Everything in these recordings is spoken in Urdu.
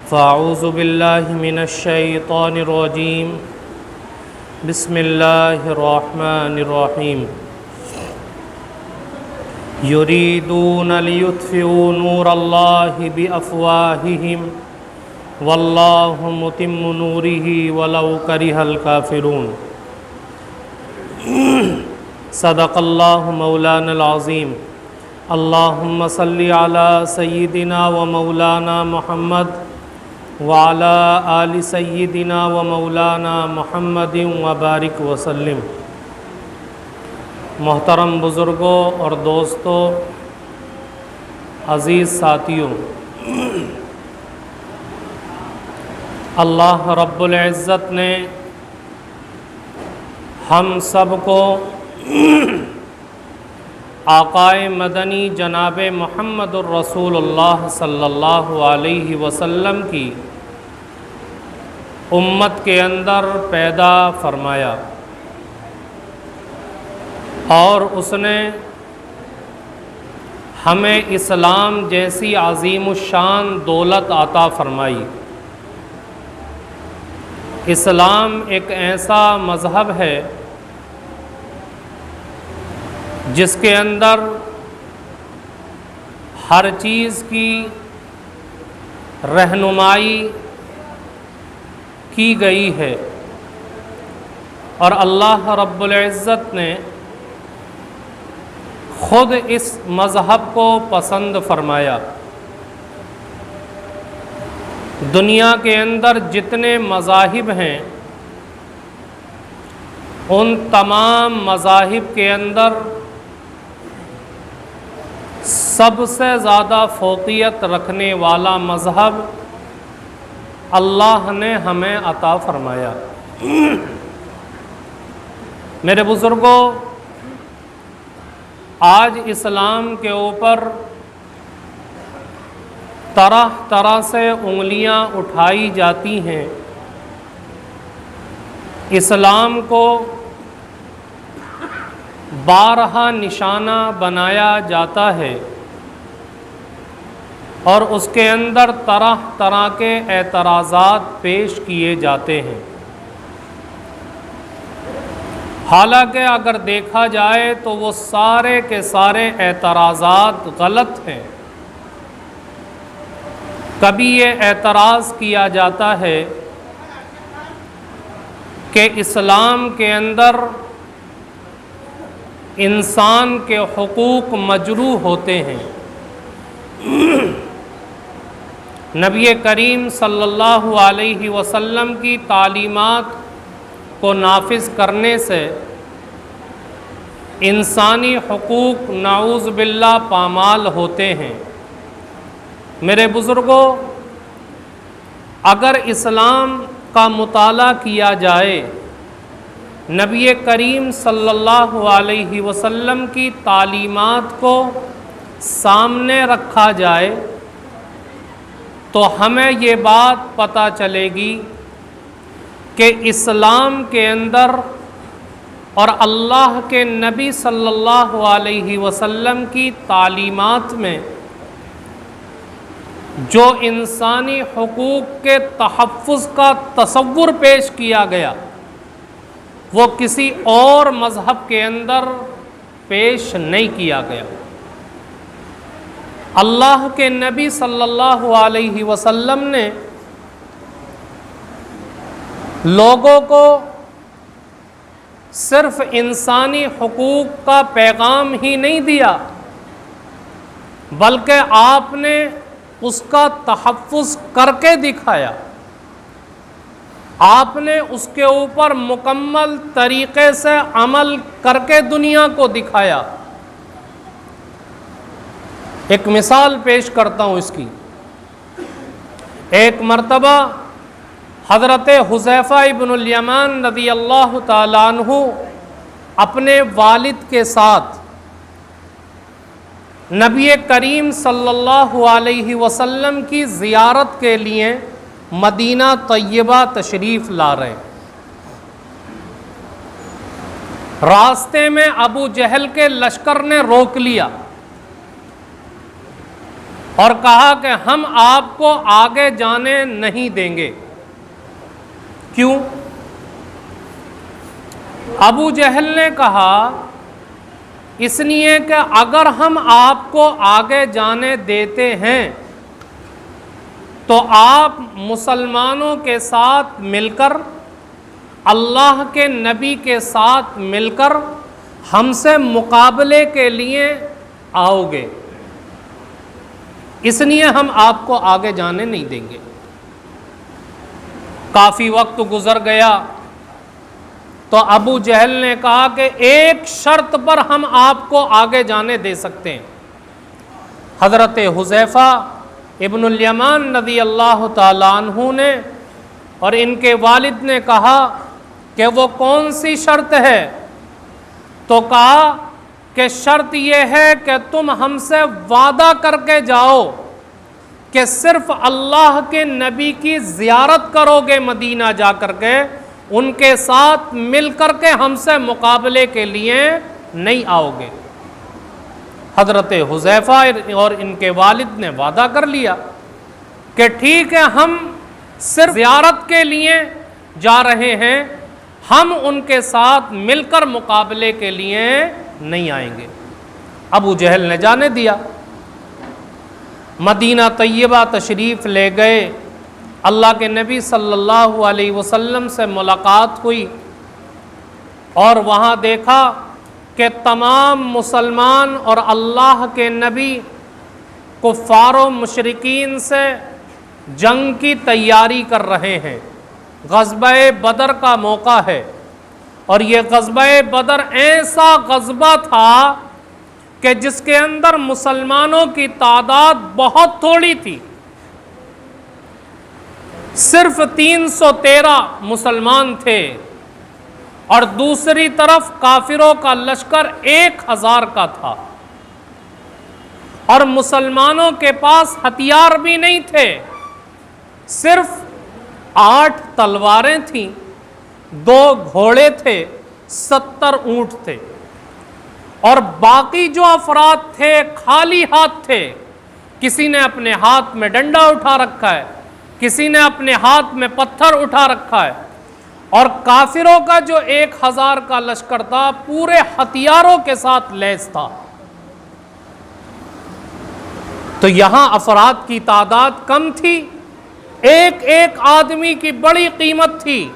فاعوذ باللہ من الشیطان الرجیم بسم اللہ الرحمن الرحیم یریدون لیطفئوا نور اللہ بافواہہم واللہ متم نورہ ولو کرہ الکافرون۔ صدق اللہ مولانا العظیم۔ اللہم صلی علی سیدنا و مولانا محمد وعلی آل سیدنا و مولانا محمد وبارک وسلم۔ محترم بزرگوں اور دوستوں، عزیز ساتھیوں، اللہ رب العزت نے ہم سب کو آقائے مدنی جناب محمد الرسول اللہ صلی اللہ علیہ وسلم کی امت کے اندر پیدا فرمایا، اور اس نے ہمیں اسلام جیسی عظیم الشان دولت عطا فرمائی۔ اسلام ایک ایسا مذہب ہے جس کے اندر ہر چیز کی رہنمائی کی گئی ہے، اور اللہ رب العزت نے خود اس مذہب کو پسند فرمایا۔ دنیا کے اندر جتنے مذاہب ہیں، ان تمام مذاہب کے اندر سب سے زیادہ فوقیت رکھنے والا مذہب اللہ نے ہمیں عطا فرمایا۔ میرے بزرگوں، آج اسلام کے اوپر طرح طرح سے انگلیاں اٹھائی جاتی ہیں۔ اسلام کو بارہا نشانہ بنایا جاتا ہے، اور اس کے اندر طرح طرح کے اعتراضات پیش کیے جاتے ہیں۔ حالانکہ اگر دیکھا جائے تو وہ سارے کے سارے اعتراضات غلط ہیں۔ کبھی یہ اعتراض کیا جاتا ہے کہ اسلام کے اندر انسان کے حقوق مجروح ہوتے ہیں۔ نبی کریم صلی اللہ علیہ وسلم کی تعلیمات کو نافذ کرنے سے انسانی حقوق نعوذ باللہ پامال ہوتے ہیں۔ میرے بزرگوں، اگر اسلام کا مطالعہ کیا جائے، نبی کریم صلی اللہ علیہ وسلم کی تعلیمات کو سامنے رکھا جائے، تو ہمیں یہ بات پتہ چلے گی کہ اسلام کے اندر اور اللہ کے نبی صلی اللہ علیہ وسلم کی تعلیمات میں جو انسانی حقوق کے تحفظ کا تصور پیش کیا گیا، وہ کسی اور مذہب کے اندر پیش نہیں کیا گیا۔ اللہ کے نبی صلی اللہ علیہ وسلم نے لوگوں کو صرف انسانی حقوق کا پیغام ہی نہیں دیا، بلکہ آپ نے اس کا تحفظ کر کے دکھایا۔ آپ نے اس کے اوپر مکمل طریقے سے عمل کر کے دنیا کو دکھایا۔ ایک مثال پیش کرتا ہوں اس کی۔ ایک مرتبہ حضرت حذیفہ ابن الیمان رضی اللہ تعالیٰ عنہ اپنے والد کے ساتھ نبی کریم صلی اللہ علیہ وسلم کی زیارت کے لیے مدینہ طیبہ تشریف لا رہے۔ راستے میں ابو جہل کے لشکر نے روک لیا، اور کہا کہ ہم آپ کو آگے جانے نہیں دیں گے۔ کیوں؟ ابو جہل نے کہا اس لیے کہ اگر ہم آپ کو آگے جانے دیتے ہیں تو آپ مسلمانوں کے ساتھ مل کر، اللہ کے نبی کے ساتھ مل کر ہم سے مقابلے کے لیے آؤ گے، اس لیے ہم آپ کو آگے جانے نہیں دیں گے۔ کافی وقت گزر گیا تو ابو جہل نے کہا کہ ایک شرط پر ہم آپ کو آگے جانے دے سکتے ہیں۔ حضرت حذیفہ ابن الیمان رضی اللہ تعالیٰ عنہ نے اور ان کے والد نے کہا کہ وہ کون سی شرط ہے؟ تو کہا کہ شرط یہ ہے کہ تم ہم سے وعدہ کر کے جاؤ کہ صرف اللہ کے نبی کی زیارت کرو گے، مدینہ جا کر کے ان کے ساتھ مل کر کے ہم سے مقابلے کے لیے نہیں آؤ گے۔ حضرت حذیفہ اور ان کے والد نے وعدہ کر لیا کہ ٹھیک ہے، ہم صرف زیارت کے لیے جا رہے ہیں، ہم ان کے ساتھ مل کر مقابلے کے لیے نہیں آئیں گے۔ ابو جہل نے جانے دیا، مدینہ طیبہ تشریف لے گئے، اللہ کے نبی صلی اللہ علیہ وسلم سے ملاقات ہوئی اور وہاں دیکھا کہ تمام مسلمان اور اللہ کے نبی کفار و مشرکین سے جنگ کی تیاری کر رہے ہیں۔ غزوہ بدر کا موقع ہے اور یہ غزوہ بدر ایسا غزوہ تھا کہ جس کے اندر مسلمانوں کی تعداد بہت تھوڑی تھی، صرف 313 مسلمان تھے اور دوسری طرف کافروں کا لشکر 1000 کا تھا، اور مسلمانوں کے پاس ہتھیار بھی نہیں تھے، صرف 8 تلواریں تھیں، 2 گھوڑے تھے، 70 اونٹ تھے، اور باقی جو افراد تھے خالی ہاتھ تھے۔ کسی نے اپنے ہاتھ میں ڈنڈا اٹھا رکھا ہے، کسی نے اپنے ہاتھ میں پتھر اٹھا رکھا ہے، اور کافروں کا جو 1000 کا لشکر تھا پورے ہتھیاروں کے ساتھ لیس تھا۔ تو یہاں افراد کی تعداد کم تھی، ایک ایک آدمی کی بڑی قیمت تھی۔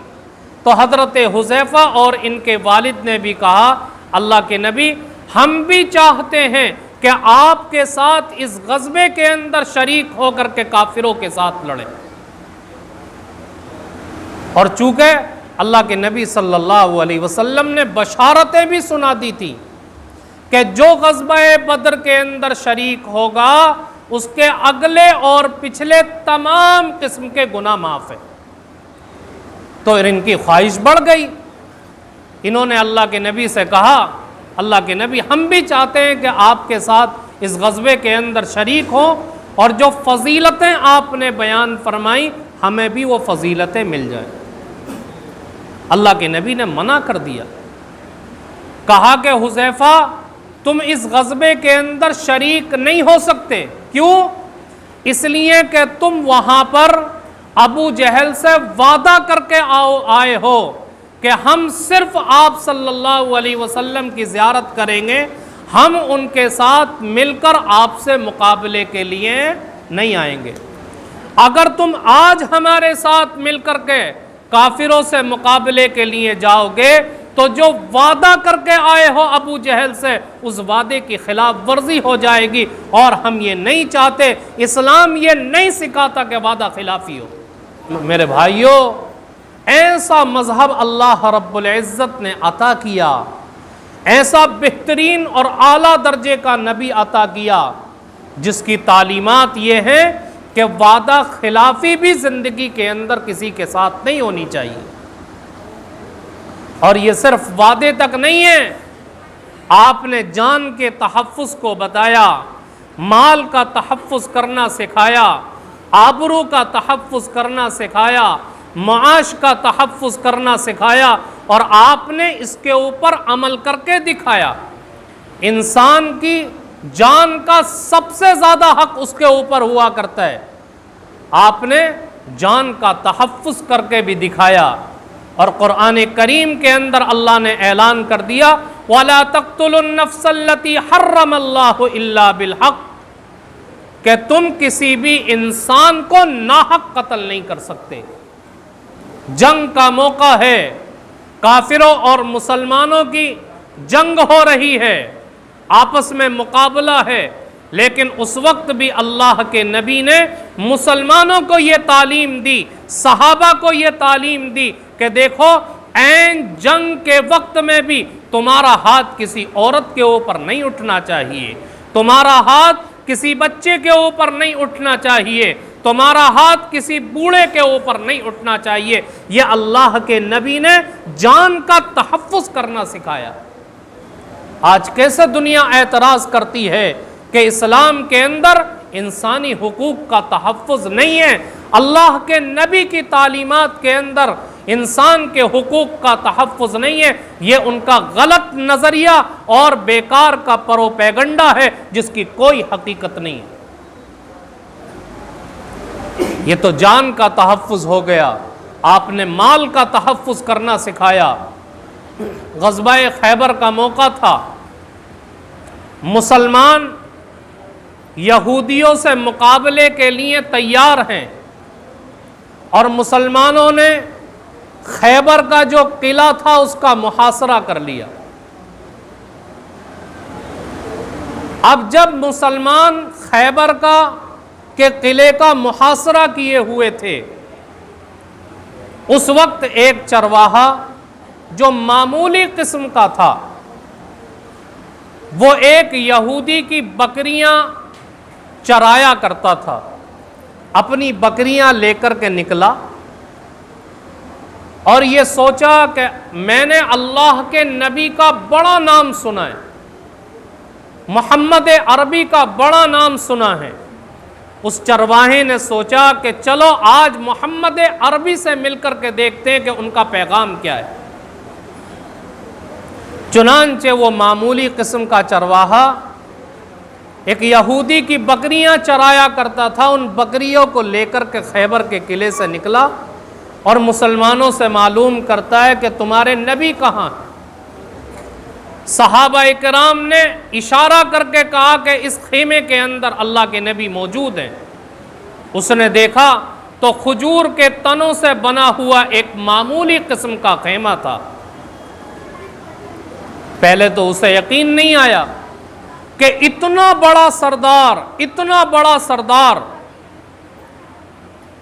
تو حضرت حذیفہ اور ان کے والد نے بھی کہا اللہ کے نبی، ہم بھی چاہتے ہیں کہ آپ کے ساتھ اس غزوے کے اندر شریک ہو کر کے کافروں کے ساتھ لڑیں۔ اور چونکہ اللہ کے نبی صلی اللہ علیہ وسلم نے بشارتیں بھی سنا دی تھی کہ جو غزوہ بدر کے اندر شریک ہوگا اس کے اگلے اور پچھلے تمام قسم کے گناہ معاف ہیں۔ تو ان کی خواہش بڑھ گئی، انہوں نے اللہ کے نبی سے کہا اللہ کے نبی، ہم بھی چاہتے ہیں کہ آپ کے ساتھ اس غزوے کے اندر شریک ہوں، اور جو فضیلتیں آپ نے بیان فرمائی ہمیں بھی وہ فضیلتیں مل جائیں۔ اللہ کے نبی نے منع کر دیا، کہا کہ حذیفہ تم اس غزوے کے اندر شریک نہیں ہو سکتے۔ کیوں؟ اس لیے کہ تم وہاں پر ابو جہل سے وعدہ کر کے آئے ہو کہ ہم صرف آپ صلی اللہ علیہ وسلم کی زیارت کریں گے، ہم ان کے ساتھ مل کر آپ سے مقابلے کے لیے نہیں آئیں گے۔ اگر تم آج ہمارے ساتھ مل کر کے کافروں سے مقابلے کے لیے جاؤ گے تو جو وعدہ کر کے آئے ہو ابو جہل سے، اس وعدے کی خلاف ورزی ہو جائے گی، اور ہم یہ نہیں چاہتے، اسلام یہ نہیں سکھاتا کہ وعدہ خلافی ہو۔ میرے بھائیوں، ایسا مذہب اللہ رب العزت نے عطا کیا، ایسا بہترین اور اعلیٰ درجے کا نبی عطا کیا جس کی تعلیمات یہ ہیں کہ وعدہ خلافی بھی زندگی کے اندر کسی کے ساتھ نہیں ہونی چاہیے۔ اور یہ صرف وعدے تک نہیں ہے، آپ نے جان کے تحفظ کو بتایا، مال کا تحفظ کرنا سکھایا، آبرو کا تحفظ کرنا سکھایا، معاش کا تحفظ کرنا سکھایا، اور آپ نے اس کے اوپر عمل کر کے دکھایا۔ انسان کی جان کا سب سے زیادہ حق اس کے اوپر ہوا کرتا ہے، آپ نے جان کا تحفظ کر کے بھی دکھایا۔ اور قرآن کریم کے اندر اللہ نے اعلان کر دیا وَلَا تَقْتُلُوا النَّفْسَ الَّتِي حَرَّمَ اللَّهُ إِلَّا بِالْحَقِّ، کہ تم کسی بھی انسان کو ناحق قتل نہیں کر سکتے۔ جنگ کا موقع ہے، کافروں اور مسلمانوں کی جنگ ہو رہی ہے، آپس میں مقابلہ ہے، لیکن اس وقت بھی اللہ کے نبی نے مسلمانوں کو یہ تعلیم دی، صحابہ کو یہ تعلیم دی کہ دیکھو عین جنگ کے وقت میں بھی تمہارا ہاتھ کسی عورت کے اوپر نہیں اٹھنا چاہیے، تمہارا ہاتھ کسی بچے کے اوپر نہیں اٹھنا چاہیے، تمہارا ہاتھ کسی بوڑھے کے اوپر نہیں اٹھنا چاہیے۔ یہ اللہ کے نبی نے جان کا تحفظ کرنا سکھایا۔ آج کیسے دنیا اعتراض کرتی ہے کہ اسلام کے اندر انسانی حقوق کا تحفظ نہیں ہے، اللہ کے نبی کی تعلیمات کے اندر انسان کے حقوق کا تحفظ نہیں ہے، یہ ان کا غلط نظریہ اور بیکار کا پروپیگنڈا ہے جس کی کوئی حقیقت نہیں ہے۔ یہ تو جان کا تحفظ ہو گیا، آپ نے مال کا تحفظ کرنا سکھایا۔ غزوہ خیبر کا موقع تھا، مسلمان یہودیوں سے مقابلے کے لیے تیار ہیں، اور مسلمانوں نے خیبر کا جو قلعہ تھا اس کا محاصرہ کر لیا۔ اب جب مسلمان خیبر کے قلعے کا محاصرہ کیے ہوئے تھے، اس وقت ایک چرواہا جو معمولی قسم کا تھا، وہ ایک یہودی کی بکریاں چرایا کرتا تھا، اپنی بکریاں لے کر کے نکلا اور یہ سوچا کہ میں نے اللہ کے نبی کا بڑا نام سنا ہے، محمد عربی کا بڑا نام سنا ہے۔ اس چرواہے نے سوچا کہ چلو آج محمد عربی سے مل کر کے دیکھتے ہیں کہ ان کا پیغام کیا ہے۔ چنانچہ وہ معمولی قسم کا چرواہا ایک یہودی کی بکریاں چرایا کرتا تھا، ان بکریوں کو لے کر کے خیبر کے قلعے سے نکلا اور مسلمانوں سے معلوم کرتا ہے کہ تمہارے نبی کہاں ہیں۔ صحابہ کرام نے اشارہ کر کے کہا کہ اس خیمے کے اندر اللہ کے نبی موجود ہیں۔ اس نے دیکھا تو کھجور کے تنوں سے بنا ہوا ایک معمولی قسم کا خیمہ تھا۔ پہلے تو اسے یقین نہیں آیا کہ اتنا بڑا سردار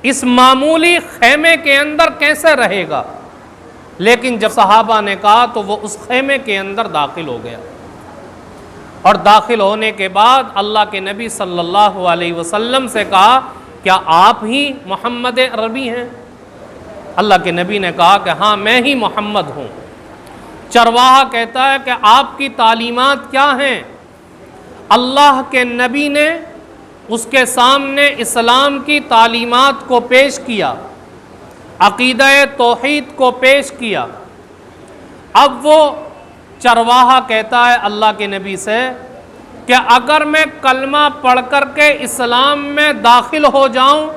اس معمولی خیمے کے اندر کیسے رہے گا، لیکن جب صحابہ نے کہا تو وہ اس خیمے کے اندر داخل ہو گیا، اور داخل ہونے کے بعد اللہ کے نبی صلی اللہ علیہ وسلم سے کہا کیا آپ ہی محمد عربی ہیں؟ اللہ کے نبی نے کہا کہ ہاں میں ہی محمد ہوں۔ چرواہا کہتا ہے کہ آپ کی تعلیمات کیا ہیں؟ اللہ کے نبی نے اس کے سامنے اسلام کی تعلیمات کو پیش کیا، عقیدہ توحید کو پیش کیا۔ اب وہ چرواہا کہتا ہے اللہ کے نبی سے کہ اگر میں کلمہ پڑھ کر کے اسلام میں داخل ہو جاؤں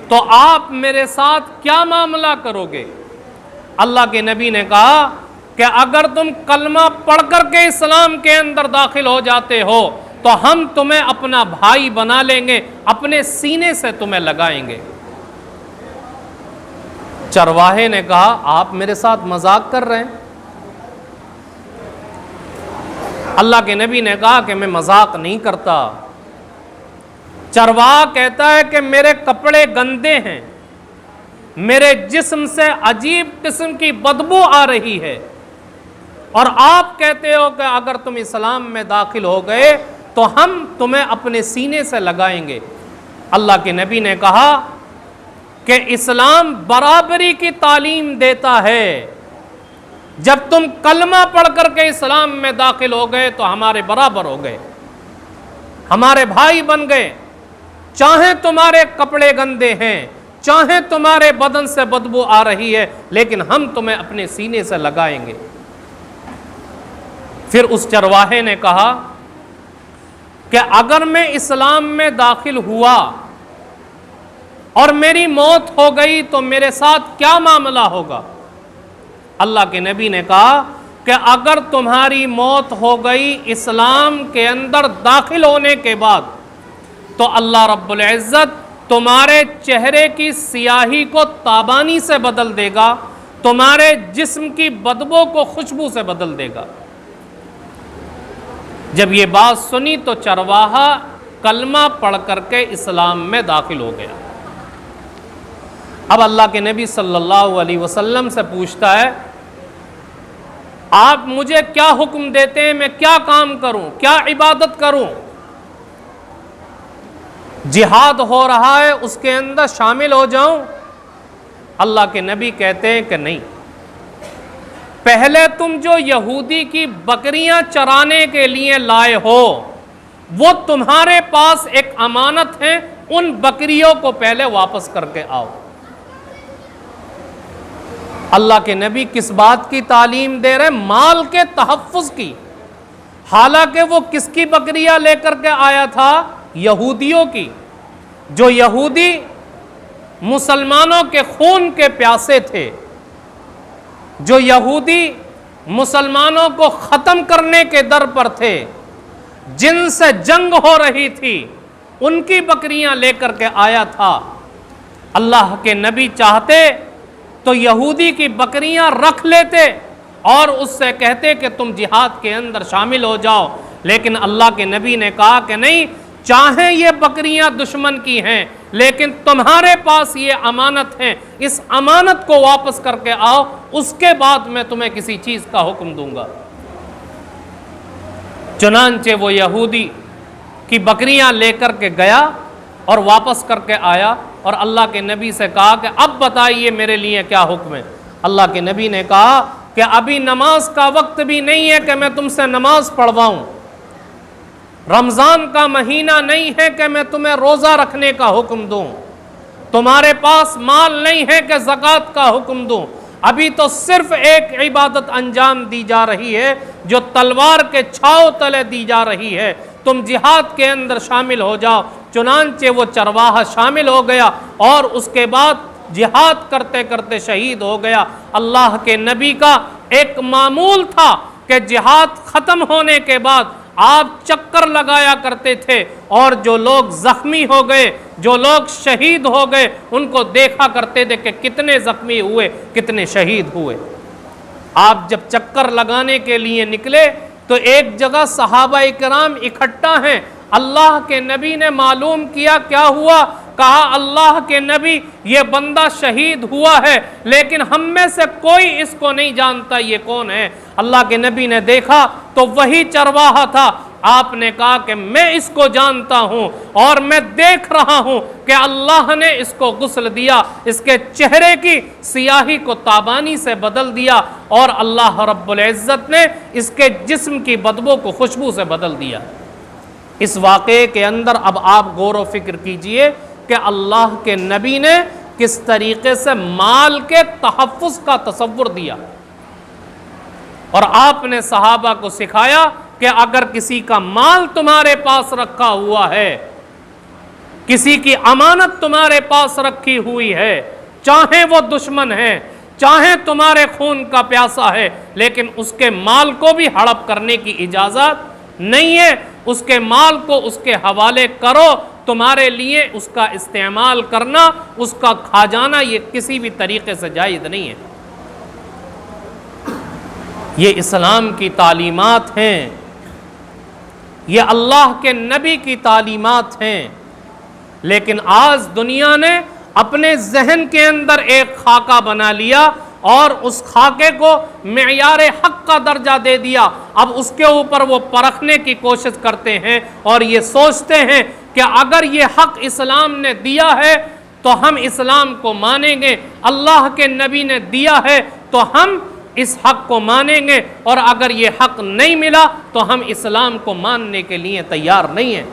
تو آپ میرے ساتھ کیا معاملہ کرو گے؟ اللہ کے نبی نے کہا کہ اگر تم کلمہ پڑھ کر کے اسلام کے اندر داخل ہو جاتے ہو تو ہم تمہیں اپنا بھائی بنا لیں گے، اپنے سینے سے تمہیں لگائیں گے۔ چرواہے نے کہا آپ میرے ساتھ مذاق کر رہے ہیں؟ اللہ کے نبی نے کہا کہ میں مذاق نہیں کرتا۔ چرواہا کہتا ہے کہ میرے کپڑے گندے ہیں، میرے جسم سے عجیب قسم کی بدبو آ رہی ہے، اور آپ کہتے ہو کہ اگر تم اسلام میں داخل ہو گئے تو ہم تمہیں اپنے سینے سے لگائیں گے۔ اللہ کے نبی نے کہا کہ اسلام برابری کی تعلیم دیتا ہے، جب تم کلمہ پڑھ کر کے اسلام میں داخل ہو گئے تو ہمارے برابر ہو گئے، ہمارے بھائی بن گئے، چاہے تمہارے کپڑے گندے ہیں، چاہے تمہارے بدن سے بدبو آ رہی ہے، لیکن ہم تمہیں اپنے سینے سے لگائیں گے۔ پھر اس چرواہے نے کہا کہ اگر میں اسلام میں داخل ہوا اور میری موت ہو گئی تو میرے ساتھ کیا معاملہ ہوگا؟ اللہ کے نبی نے کہا کہ اگر تمہاری موت ہو گئی اسلام کے اندر داخل ہونے کے بعد تو اللہ رب العزت تمہارے چہرے کی سیاہی کو تابانی سے بدل دے گا، تمہارے جسم کی بدبو کو خوشبو سے بدل دے گا۔ جب یہ بات سنی تو چرواہا کلمہ پڑھ کر کے اسلام میں داخل ہو گیا۔ اب اللہ کے نبی صلی اللہ علیہ وسلم سے پوچھتا ہے آپ مجھے کیا حکم دیتے ہیں، میں کیا کام کروں، کیا عبادت کروں؟ جہاد ہو رہا ہے اس کے اندر شامل ہو جاؤں؟ اللہ کے نبی کہتے ہیں کہ نہیں، پہلے تم جو یہودی کی بکریاں چرانے کے لیے لائے ہو وہ تمہارے پاس ایک امانت ہے، ان بکریوں کو پہلے واپس کر کے آؤ۔ اللہ کے نبی کس بات کی تعلیم دے رہے؟ مال کے تحفظ کی۔ حالانکہ وہ کس کی بکریاں لے کر کے آیا تھا؟ یہودیوں کی، جو یہودی مسلمانوں کے خون کے پیاسے تھے، جو یہودی مسلمانوں کو ختم کرنے کے در پر تھے، جن سے جنگ ہو رہی تھی، ان کی بکریاں لے کر کے آیا تھا۔ اللہ کے نبی چاہتے تو یہودی کی بکریاں رکھ لیتے اور اس سے کہتے کہ تم جہاد کے اندر شامل ہو جاؤ، لیکن اللہ کے نبی نے کہا کہ نہیں، چاہیں یہ بکریاں دشمن کی ہیں لیکن تمہارے پاس یہ امانت ہے، اس امانت کو واپس کر کے آؤ، اس کے بعد میں تمہیں کسی چیز کا حکم دوں گا۔ چنانچہ وہ یہودی کی بکریاں لے کر کے گیا اور واپس کر کے آیا اور اللہ کے نبی سے کہا کہ اب بتائیے میرے لیے کیا حکم ہے؟ اللہ کے نبی نے کہا کہ ابھی نماز کا وقت بھی نہیں ہے کہ میں تم سے نماز پڑھواؤں، رمضان کا مہینہ نہیں ہے کہ میں تمہیں روزہ رکھنے کا حکم دوں، تمہارے پاس مال نہیں ہے کہ زکوٰۃ کا حکم دوں، ابھی تو صرف ایک عبادت انجام دی جا رہی ہے جو تلوار کے چھاؤ تلے دی جا رہی ہے، تم جہاد کے اندر شامل ہو جاؤ۔ چنانچہ وہ چرواہا شامل ہو گیا اور اس کے بعد جہاد کرتے کرتے شہید ہو گیا۔ اللہ کے نبی کا ایک معمول تھا کہ جہاد ختم ہونے کے بعد آپ چکر لگایا کرتے تھے اور جو لوگ زخمی ہو گئے، جو لوگ شہید ہو گئے، ان کو دیکھا کرتے تھے کہ کتنے زخمی ہوئے، کتنے شہید ہوئے۔ آپ جب چکر لگانے کے لیے نکلے تو ایک جگہ صحابہ کرام اکٹھا ہیں، اللہ کے نبی نے معلوم کیا کیا ہوا، کہا اللہ کے نبی یہ بندہ شہید ہوا ہے لیکن ہم میں سے کوئی اس کو نہیں جانتا یہ کون ہے۔ اللہ کے نبی نے دیکھا تو وہی چرواہا تھا۔ آپ نے کہا کہ میں اس کو جانتا ہوں اور میں دیکھ رہا ہوں کہ اللہ نے اس کو غسل دیا، اس کے چہرے کی سیاہی کو تابانی سے بدل دیا اور اللہ رب العزت نے اس کے جسم کی بدبو کو خوشبو سے بدل دیا۔ اس واقعے کے اندر اب آپ غور و فکر کیجئے کہ اللہ کے نبی نے کس طریقے سے مال کے تحفظ کا تصور دیا، اور آپ نے صحابہ کو سکھایا کہ اگر کسی کا مال تمہارے پاس رکھا ہوا ہے، کسی کی امانت تمہارے پاس رکھی ہوئی ہے، چاہے وہ دشمن ہے، چاہے تمہارے خون کا پیاسا ہے، لیکن اس کے مال کو بھی ہڑپ کرنے کی اجازت نہیں ہے، اس کے مال کو اس کے حوالے کرو، تمہارے لیے اس کا استعمال کرنا، اس کا کھا جانا یہ کسی بھی طریقے سے جائز نہیں ہے۔ یہ اسلام کی تعلیمات ہیں، یہ اللہ کے نبی کی تعلیمات ہیں، لیکن آج دنیا نے اپنے ذہن کے اندر ایک خاکہ بنا لیا اور اس خاکے کو معیار حق کا درجہ دے دیا۔ اب اس کے اوپر وہ پرکھنے کی کوشش کرتے ہیں اور یہ سوچتے ہیں کہ اگر یہ حق اسلام نے دیا ہے تو ہم اسلام کو مانیں گے، اللہ کے نبی نے دیا ہے تو ہم اس حق کو مانیں گے، اور اگر یہ حق نہیں ملا تو ہم اسلام کو ماننے کے لیے تیار نہیں ہیں۔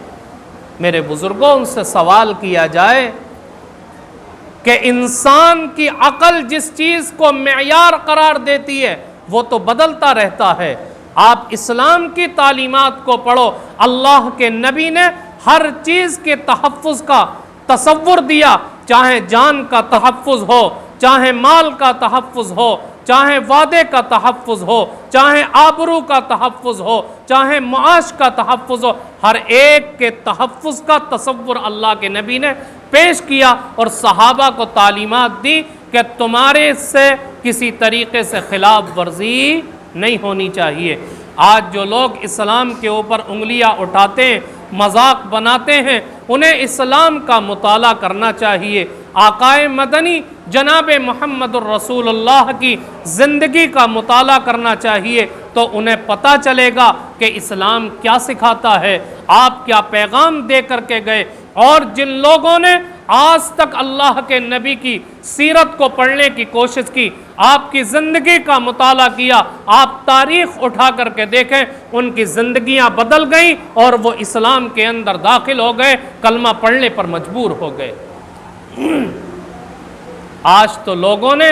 میرے بزرگوں، ان سے سوال کیا جائے کہ انسان کی عقل جس چیز کو معیار قرار دیتی ہے وہ تو بدلتا رہتا ہے، آپ اسلام کی تعلیمات کو پڑھو۔ اللہ کے نبی نے ہر چیز کے تحفظ کا تصور دیا، چاہے جان کا تحفظ ہو، چاہے مال کا تحفظ ہو، چاہے وعدے کا تحفظ ہو، چاہے آبرو کا تحفظ ہو، چاہے معاش کا تحفظ ہو، ہر ایک کے تحفظ کا تصور اللہ کے نبی نے پیش کیا اور صحابہ کو تعلیمات دی کہ تمہارے سے کسی طریقے سے خلاف ورزی نہیں ہونی چاہیے۔ آج جو لوگ اسلام کے اوپر انگلیاں اٹھاتے ہیں، مذاق بناتے ہیں، انہیں اسلام کا مطالعہ کرنا چاہیے۔ آقائے مدنی جناب محمد الرسول اللہ کی زندگی کا مطالعہ کرنا چاہیے، تو انہیں پتہ چلے گا کہ اسلام کیا سکھاتا ہے، آپ کیا پیغام دے کر کے گئے۔ اور جن لوگوں نے آج تک اللہ کے نبی کی سیرت کو پڑھنے کی کوشش کی، آپ کی زندگی کا مطالعہ کیا، آپ تاریخ اٹھا کر کے دیکھیں، ان کی زندگیاں بدل گئیں اور وہ اسلام کے اندر داخل ہو گئے، کلمہ پڑھنے پر مجبور ہو گئے۔ آج تو لوگوں نے،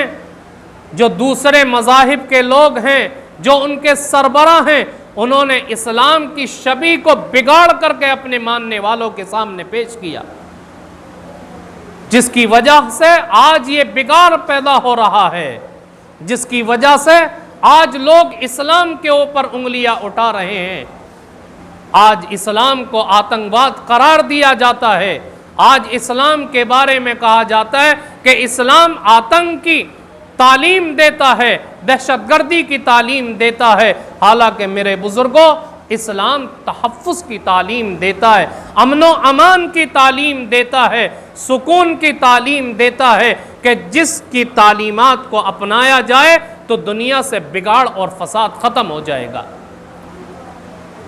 جو دوسرے مذاہب کے لوگ ہیں، جو ان کے سربراہ ہیں، انہوں نے اسلام کی شبیہ کو بگاڑ کر کے اپنے ماننے والوں کے سامنے پیش کیا، جس کی وجہ سے آج یہ بگاڑ پیدا ہو رہا ہے، جس کی وجہ سے آج لوگ اسلام کے اوپر انگلیاں اٹھا رہے ہیں۔ آج اسلام کو آتنکواد قرار دیا جاتا ہے، آج اسلام کے بارے میں کہا جاتا ہے کہ اسلام آتنک کی تعلیم دیتا ہے، دہشت گردی کی تعلیم دیتا ہے، حالانکہ میرے بزرگوں، اسلام تحفظ کی تعلیم دیتا ہے، امن و امان کی تعلیم دیتا ہے، سکون کی تعلیم دیتا ہے کہ جس کی تعلیمات کو اپنایا جائے تو دنیا سے بگاڑ اور فساد ختم ہو جائے گا۔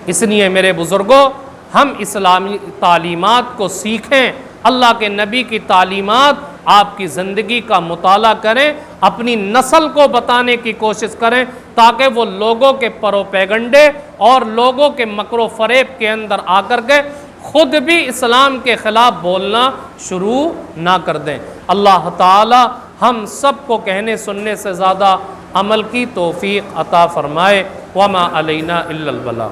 اس لیے میرے بزرگوں، ہم اسلامی تعلیمات کو سیکھیں، اللہ کے نبی کی تعلیمات، آپ کی زندگی کا مطالعہ کریں، اپنی نسل کو بتانے کی کوشش کریں، تاکہ وہ لوگوں کے پروپیگنڈے اور لوگوں کے مکر و فریب کے اندر آ کر کے خود بھی اسلام کے خلاف بولنا شروع نہ کر دیں۔ اللہ تعالی ہم سب کو کہنے سننے سے زیادہ عمل کی توفیق عطا فرمائے۔ وما علینا الا البلاغ۔